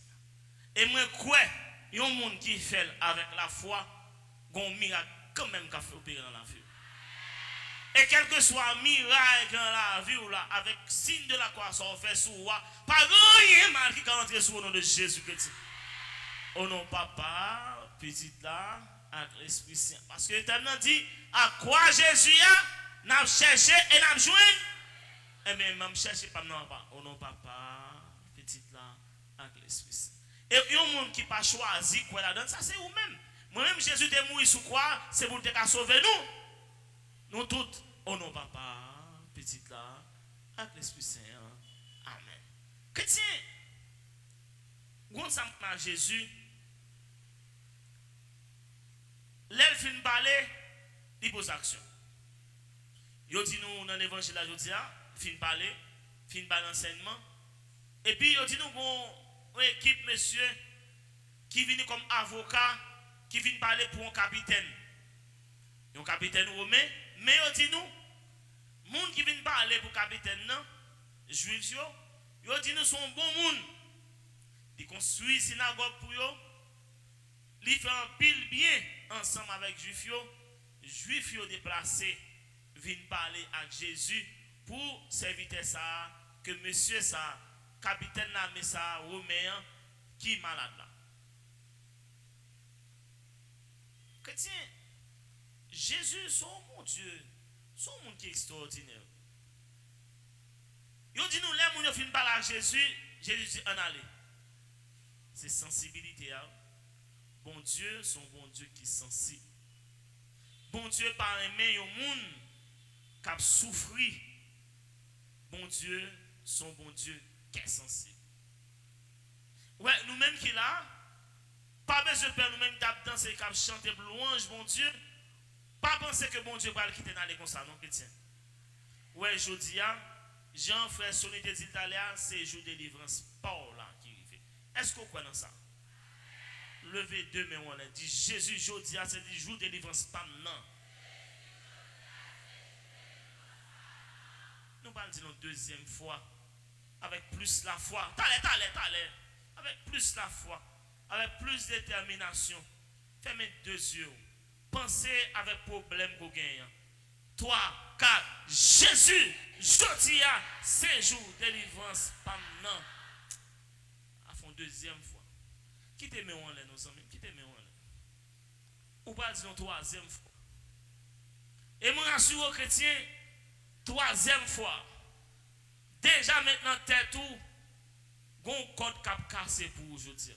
Et moi, quoi, il y a un monde qui fait avec la foi. Un miracle quand même qu'a fait opérer dans la vie. Et quel que soit miracle dans la vie ou là, avec signe de la croix, ça fait sous moi, pas rien mal qui va entrer sous le nom de Jésus-Christ. Au nom papa, petite là, avec l'Esprit Saint. Parce que l'Éternel dit, à quoi Jésus n'a cherché et n'a joué. Et même m'a cherché pas non pas. Au nom papa, petite là, avec l'Esprit Saint. Et il y a un monde qui n'a pas choisi quoi là-dedans, ça c'est vous-même. Moi-même, Jésus est mort sous quoi? C'est pour te sauver nous. Nous toutes, au nom papa, petite là, avec l'Esprit Saint. Amen. Chrétien, quand ça me Jésus, l'elfe fin parler, il pose action. Il dit nous dans l'évangile là, il fin parler, fin parler enseignement. Et puis il dit nous une équipe, monsieur, qui vient comme avocat. Qui vient parler pour un capitaine. Un capitaine romain, mais il dit nous, monde qui vient parler pour capitaine, juif, il dit nous sont bons monde. Il construit une synagogue pour eux. Il fait un pile bien ensemble avec juif. Juif déplacé viennent parler à Jésus pour servir ça, que monsieur ça, capitaine mais ça, romain, qui est malade là. Chrétien, Jésus, son mon Dieu, son monde qui est extraordinaire. Il dit nous, les gens qui viennent parler à Jésus, Jésus dit en aller. C'est sensibilité. Bon Dieu, son bon Dieu qui est sensible. Bon Dieu, par aimer un monde qui a souffert. Bon Dieu, son bon Dieu qui est sensible. Ouais, nous-mêmes qui là, pas besoin de faire nous-mêmes danser, chanter louange, bon Dieu. Pas penser que bon Dieu va le quitter dans les comme ça, non, chrétien. Ouais, je dis, Jean, frère, solité d'Italia, c'est jour de délivrance, Paul là qui arrive. Est-ce qu'on croit dans ça? Levez deux mains, on a dit, Jésus, je dis, c'est le jour de délivrance, pas non. Nous allons dire une deuxième fois, avec plus la foi. T'allez. Avec plus la foi. Avec plus de détermination, fermez deux yeux. Pensez avec problème que vous gagnez. 3, 4, Jésus, je dis à 5 jours de délivrance, pas maintenant. À fond deuxième fois. Qui te met en l'air, nos amis? Qui te met en l'air? Ou pas dire une troisième fois. Et moi, rassure aux chrétiens, troisième fois. Déjà maintenant, tête tout, gon code cap cassé pour aujourd'hui.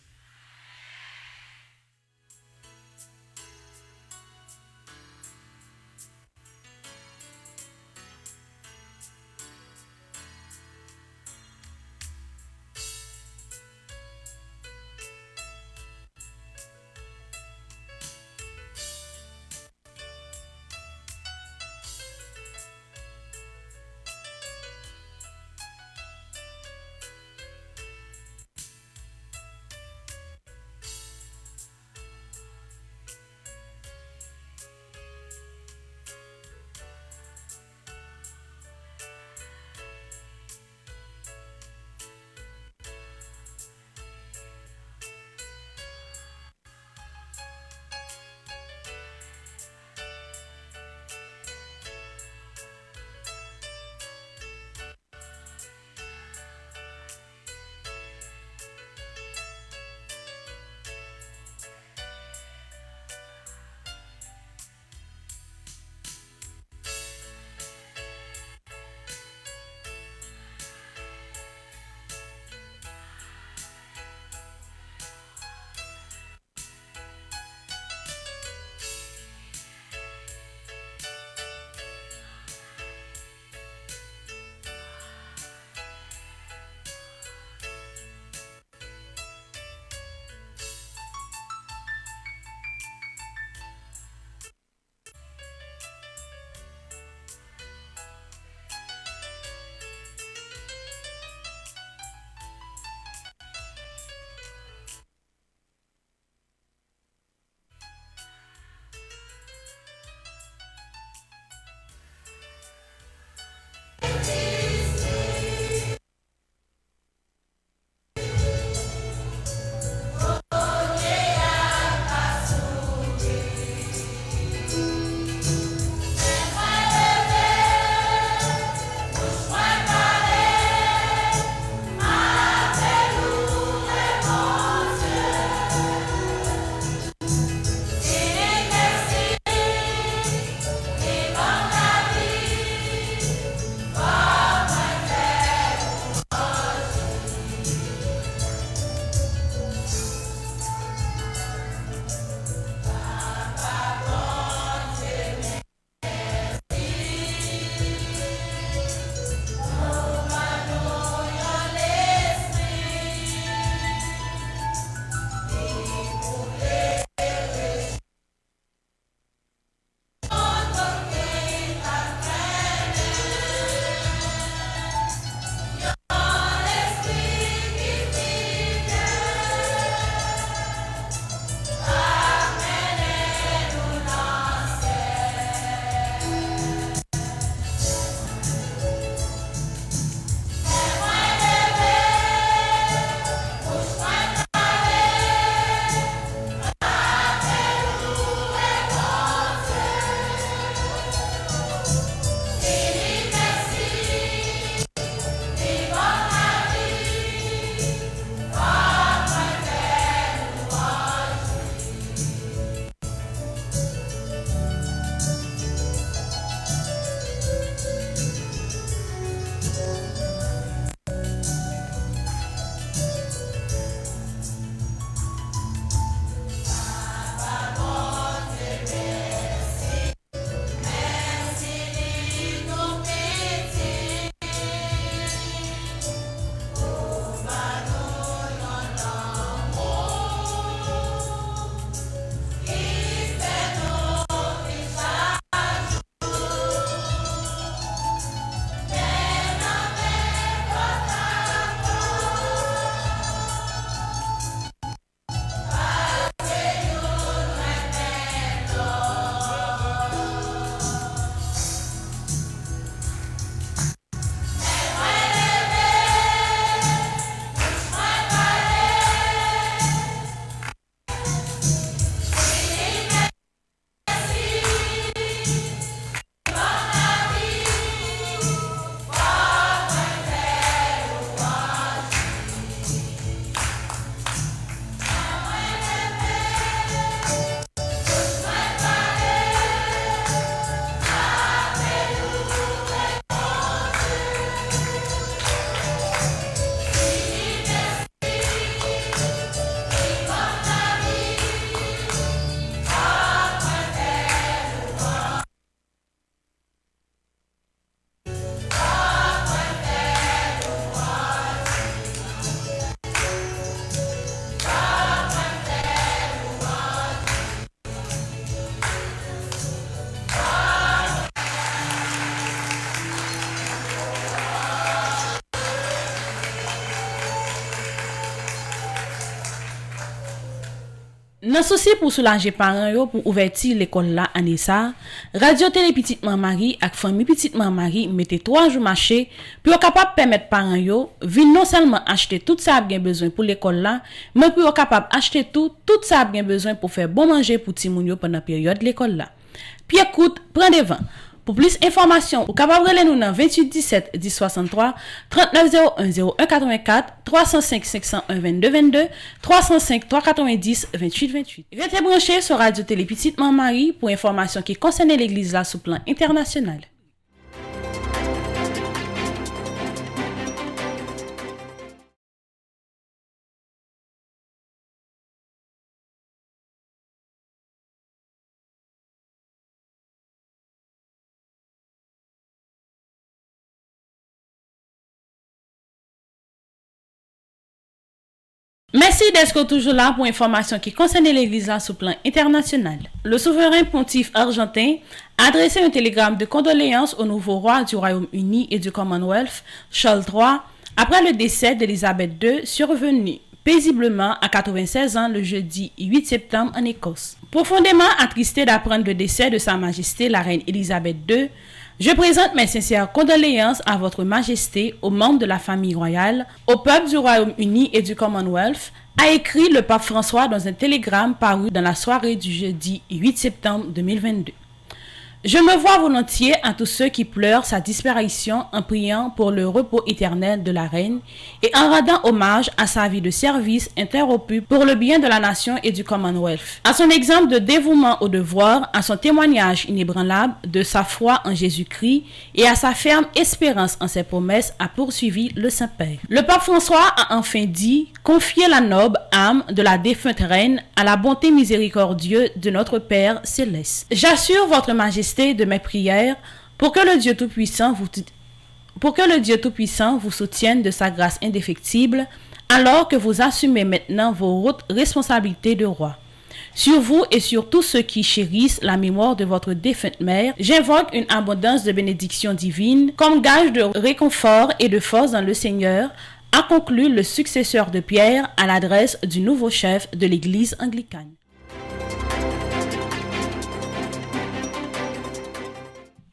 Dans souci pour soulager parents yo pour ouvertir l'école là année ça, Radio Télé Petite Marie ak famille Petite Marie mettez 3 jours marché pour capable permettre parents yo vinn non seulement acheter tout ça bien besoin pour l'école là, mais pour capable acheter tout ça bien besoin pour faire bon manger pour ti moun yo pendant période l'école là. Puis écoute, prends devant. Pour plus d'informations, vous pouvez appeler nous dans 28 17 10 63 39 01 01 84 305 501 22 22 305 390 28 28. Restez branchés sur Radio Télé Petite Marie pour informations qui concernent l'église là sous plan international. Merci d'être toujours là pour informations qui concernent l'église là sous plan international. Le souverain pontife argentin a adressé un télégramme de condoléances au nouveau roi du Royaume-Uni et du Commonwealth, Charles III, après le décès d'Élisabeth II, survenu paisiblement à 96 ans le jeudi 8 septembre en Écosse. Profondément attristé d'apprendre le décès de Sa Majesté la Reine Élisabeth II, je présente mes sincères condoléances à votre Majesté, aux membres de la famille royale, au peuple du Royaume-Uni et du Commonwealth, a écrit le pape François dans un télégramme paru dans la soirée du jeudi 8 septembre 2022. Je me vois volontiers à tous ceux qui pleurent sa disparition en priant pour le repos éternel de la reine et en rendant hommage à sa vie de service interrompue pour le bien de la nation et du Commonwealth. À son exemple de dévouement au devoir, à son témoignage inébranlable de sa foi en Jésus-Christ et à sa ferme espérance en ses promesses, a poursuivi le Saint-Père. Le pape François a enfin dit « Confiez la noble âme de la défunte reine à la bonté miséricordieuse de notre Père céleste. J'assure votre Majesté de mes prières pour que le Dieu Tout-Puissant vous soutienne de sa grâce indéfectible alors que vous assumez maintenant vos hautes responsabilités de roi. Sur vous et sur tous ceux qui chérissent la mémoire de votre défunte mère, j'invoque une abondance de bénédictions divines comme gage de réconfort et de force dans le Seigneur, a conclu le successeur de Pierre à l'adresse du nouveau chef de l'Église anglicane.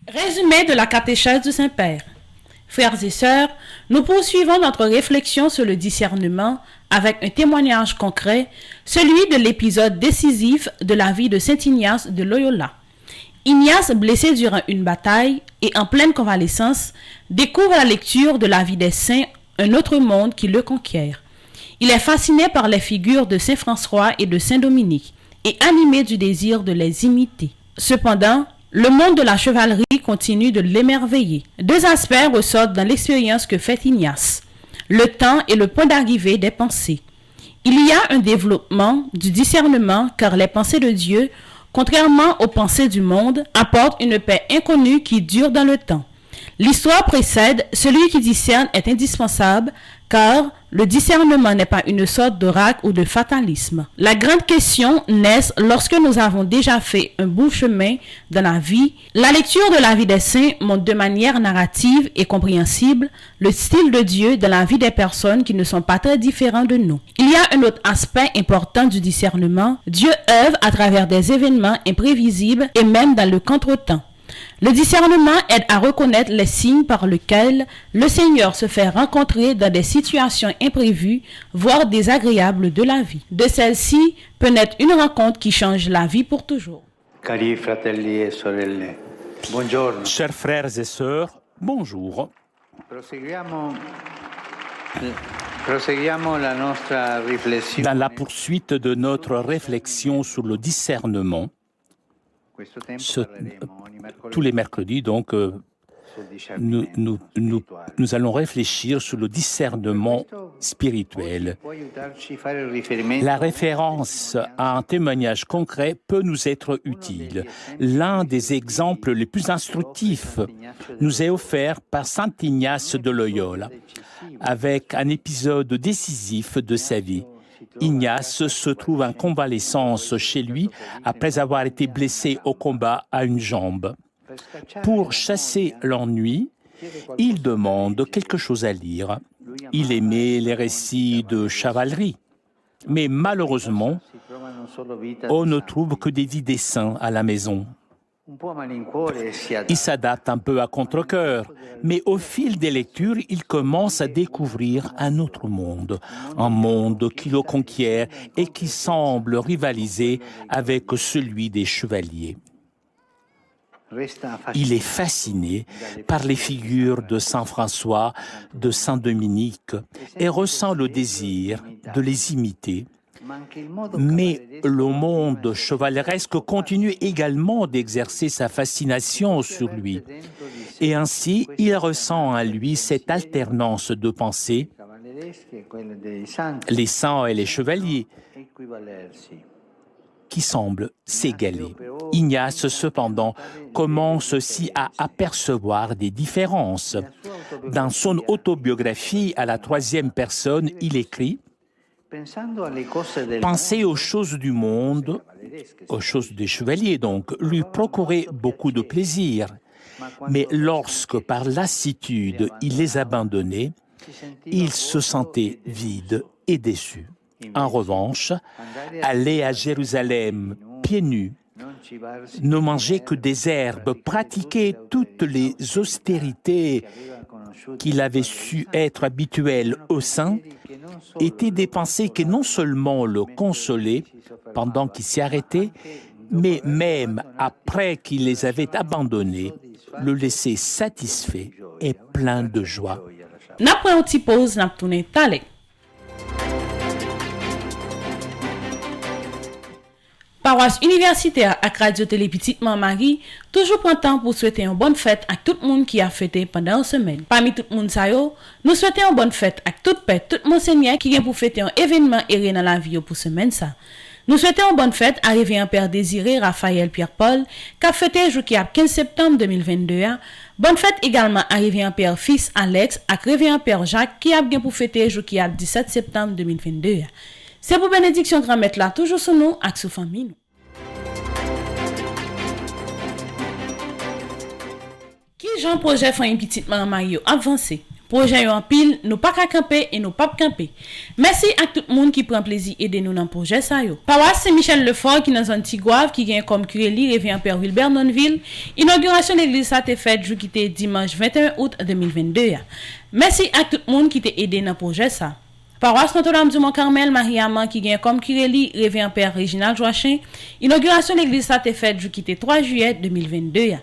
Résumé de la catéchèse du Saint-Père. Frères et sœurs, nous poursuivons notre réflexion sur le discernement avec un témoignage concret, celui de l'épisode décisif de la vie de Saint Ignace de Loyola. Ignace, blessé durant une bataille et en pleine convalescence, découvre à la lecture de la vie des saints un autre monde qui le conquiert. Il est fasciné par les figures de Saint François et de Saint Dominique et animé du désir de les imiter. Cependant, le monde de la chevalerie continue de l'émerveiller. 2 aspects ressortent dans l'expérience que fait Ignace: le temps et le point d'arrivée des pensées. Il y a un développement du discernement car les pensées de Dieu, contrairement aux pensées du monde, apportent une paix inconnue qui dure dans le temps. L'histoire précède, celui qui discerne est indispensable car le discernement n'est pas une sorte d'oracle ou de fatalisme. La grande question naît lorsque nous avons déjà fait un bout de chemin dans la vie. La lecture de la vie des saints montre de manière narrative et compréhensible le style de Dieu dans la vie des personnes qui ne sont pas très différentes de nous. Il y a un autre aspect important du discernement. Dieu œuvre à travers des événements imprévisibles et même dans le contretemps. Le discernement aide à reconnaître les signes par lesquels le Seigneur se fait rencontrer dans des situations imprévues, voire désagréables de la vie. De celle-ci peut naître une rencontre qui change la vie pour toujours. Cari fratelli e sorelle, buongiorno. Chers frères et sœurs, bonjour. Proseguiamo la nostra riflessione. Dans la poursuite de notre réflexion sur le discernement, tous les mercredis, donc, nous allons réfléchir sur le discernement spirituel. La référence à un témoignage concret peut nous être utile. L'un des exemples les plus instructifs nous est offert par saint Ignace de Loyola, avec un épisode décisif de sa vie. Ignace se trouve en convalescence chez lui après avoir été blessé au combat à une jambe. Pour chasser l'ennui, il demande quelque chose à lire. Il aimait les récits de chevalerie. Mais malheureusement, on ne trouve que des vies des saints à la maison. Il s'adapte un peu à contre-cœur, mais au fil des lectures, il commence à découvrir un autre monde, un monde qui le conquiert et qui semble rivaliser avec celui des chevaliers. Il est fasciné par les figures de Saint François, de Saint Dominique et ressent le désir de les imiter. Mais le monde chevaleresque continue également d'exercer sa fascination sur lui. Et ainsi, il ressent en lui cette alternance de pensée, les saints et les chevaliers, qui semblent s'égaler. Ignace, cependant, commence aussi à apercevoir des différences. Dans son autobiographie à la 3e personne, il écrit « Penser aux choses du monde, aux choses des chevaliers donc, lui procurait beaucoup de plaisir. Mais lorsque par lassitude il les abandonnait, il se sentait vide et déçu. En revanche, aller à Jérusalem pieds nus, ne manger que des herbes, pratiquer toutes les austérités qu'il avait su être habituelles aux saints, étaient des pensées qui non seulement le consolaient pendant qu'il s'y arrêtait, mais même après qu'il les avait abandonnés, le laissaient satisfait et plein de joie. N'après une petite pause, n'a tourné talé. Paroisse universitaire à Radio Télé Petite Marie, toujours prend temps pour souhaiter une bonne fête à tout le monde qui a fêté pendant une semaine. Parmi tout le monde, nous souhaitons une bonne fête à toute paix, tout monseigneur qui vient pour fêter un événement erré dans la vie pour semaine ça. Nous souhaitons une bonne fête à révérend Père Désiré Raphaël Pierre-Paul, qui a fêté jour qui a 15 septembre 2022. Bonne fête également à révérend Père Fils Alex et révérend Père Jacques qui a bien pour fêter jour qui a 17 septembre 2022. C'est pour bénédiction grand-mère là, toujours sur nous et sur famille. Qui Jean projet fait une petite maman avancé. Projet en pile, nous pas qu'à camper et nous pas camper. Merci à tout le monde qui prend plaisir aider nous dans le projet ça yo. Paroisse Saint-Michel Lefort qui dans un Tigouave qui gagne comme curé révérend Père Wilbert Nonville. Inauguration de l'église ça t'est faite jour qui était dimanche 21 août 2022. Merci à tout le monde qui t'a aidé dans le projet ça. Paroisse Notre-Dame du Mont-Carmel, Marie-Amand qui gagne comme curé révérend Père Réginald Joachim. Inauguration de l'église ça t'est faite jour qui était 3 juillet 2022.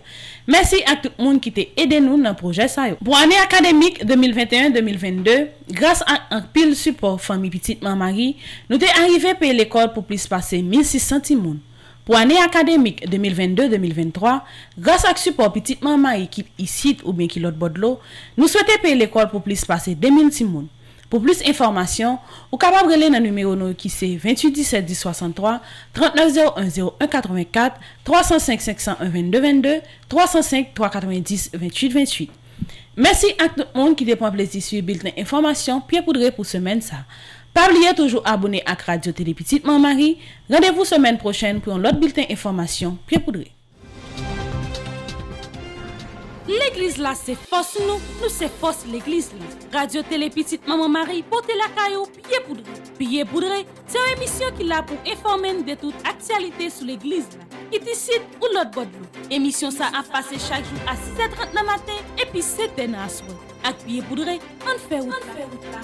Merci à tout le monde qui t'a aidé nous dans le projet ça. Pour l'année académique 2021-2022, grâce à un pile support famille Petite Marie, nous t'es arrivé à payer l'école pour plus passer 1600 timoun. Pour l'année académique 2022-2023, grâce à support Petite Marie équipe ici ou bien qui l'autre bord de l'eau, nous souhaitons payer l'école pour plus passer 2000 timoun. Pour plus d'informations, vous pouvez capable relais dans le numéro qui c'est 28 17 10 63 39 01 01 84 305 501 22 22 305 390 28 28. Merci à tout le monde qui prend plaisir sur le bulletin information Pierre Poudré pour semaine ça. Pas oublier toujours abonner à Radio Télé Petite Marie. Rendez-vous semaine prochaine pour un autre bulletin information Pierre Poudré. L'église là c'est force nous c'est force l'église là. Radio Télé Petite Maman Marie porte la caillou Pied Poudré, c'est une émission qui là pour informer de toute actualité sur l'église là. Qui décide ou l'autre bord de émission ça a passé chaque jour à 6h30 dans matin et puis 7h dans la soirée. Avec Pied Poudré, on fait route là.